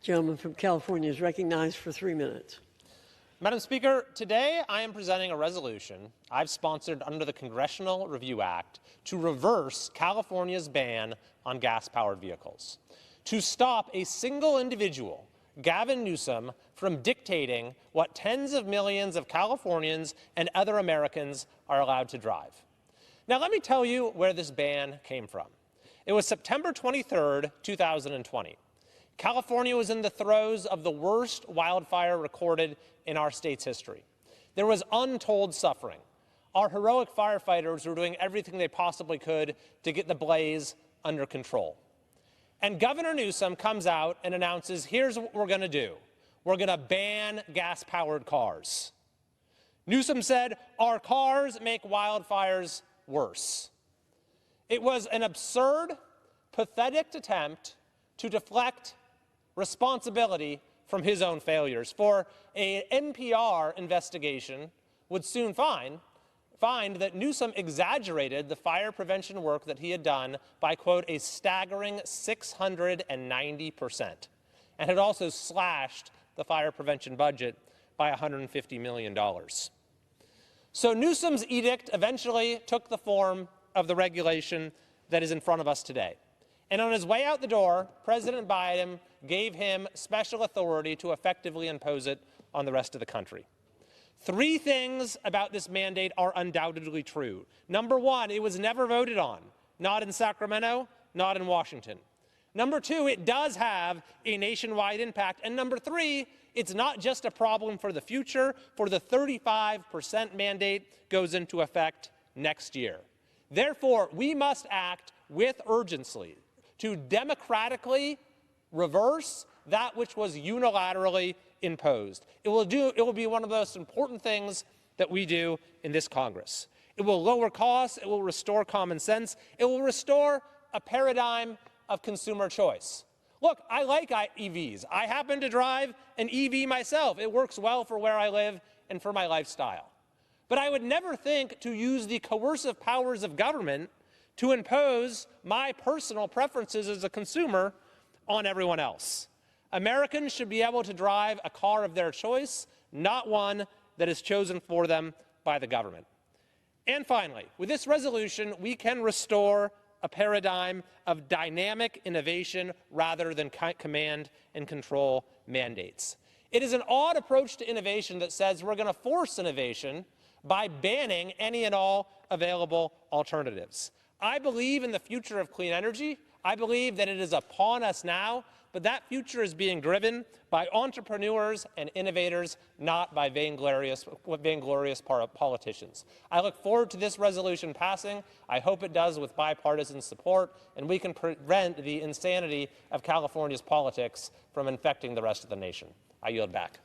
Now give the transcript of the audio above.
Gentleman from California is recognized for 3 minutes. Madam Speaker, today I am presenting a resolution I've sponsored under the Congressional Review Act to reverse California's ban on gas-powered vehicles, to stop a single individual, Gavin Newsom, from dictating what tens of millions of Californians and other Americans are allowed to drive. Now, let me tell you where this ban came from. It was September 23rd, 2020. California was in the throes of the worst wildfire recorded in our state's history. There was untold suffering. Our heroic firefighters were doing everything they possibly could to get the blaze under control. And Governor Newsom comes out and announces, here's what we're going to do. We're going to ban gas-powered cars. Newsom said, our cars make wildfires worse. It was an absurd, pathetic attempt to deflect responsibility from his own failures. For an NPR investigation would soon find that Newsom exaggerated the fire prevention work that he had done by, quote, a staggering 690%, and had also slashed the fire prevention budget by $150 million. So Newsom's edict eventually took the form of the regulation that is in front of us today. And on his way out the door, President Biden gave him special authority to effectively impose it on the rest of the country. 3 things about this mandate are undoubtedly true. Number 1, it was never voted on, not in Sacramento, not in Washington. Number 2, it does have a nationwide impact. And number 3, it's not just a problem for the future, for the 35% mandate goes into effect next year. Therefore, we must act with urgency to democratically reverse that which was unilaterally imposed. It will be one of the most important things that we do in this Congress. It will lower costs, it will restore common sense, it will restore a paradigm of consumer choice. Look, I like EVs. I happen to drive an EV myself. It works well for where I live and for my lifestyle. But I would never think to use the coercive powers of government to impose my personal preferences as a consumer on everyone else. Americans should be able to drive a car of their choice, not one that is chosen for them by the government. And finally, with this resolution, we can restore a paradigm of dynamic innovation rather than command and control mandates. It is an odd approach to innovation that says we're going to force innovation by banning any and all available alternatives. I believe in the future of clean energy. I believe that it is upon us now, but that future is being driven by entrepreneurs and innovators, not by vainglorious politicians. I look forward to this resolution passing. I hope it does with bipartisan support, and we can prevent the insanity of California's politics from infecting the rest of the nation. I yield back.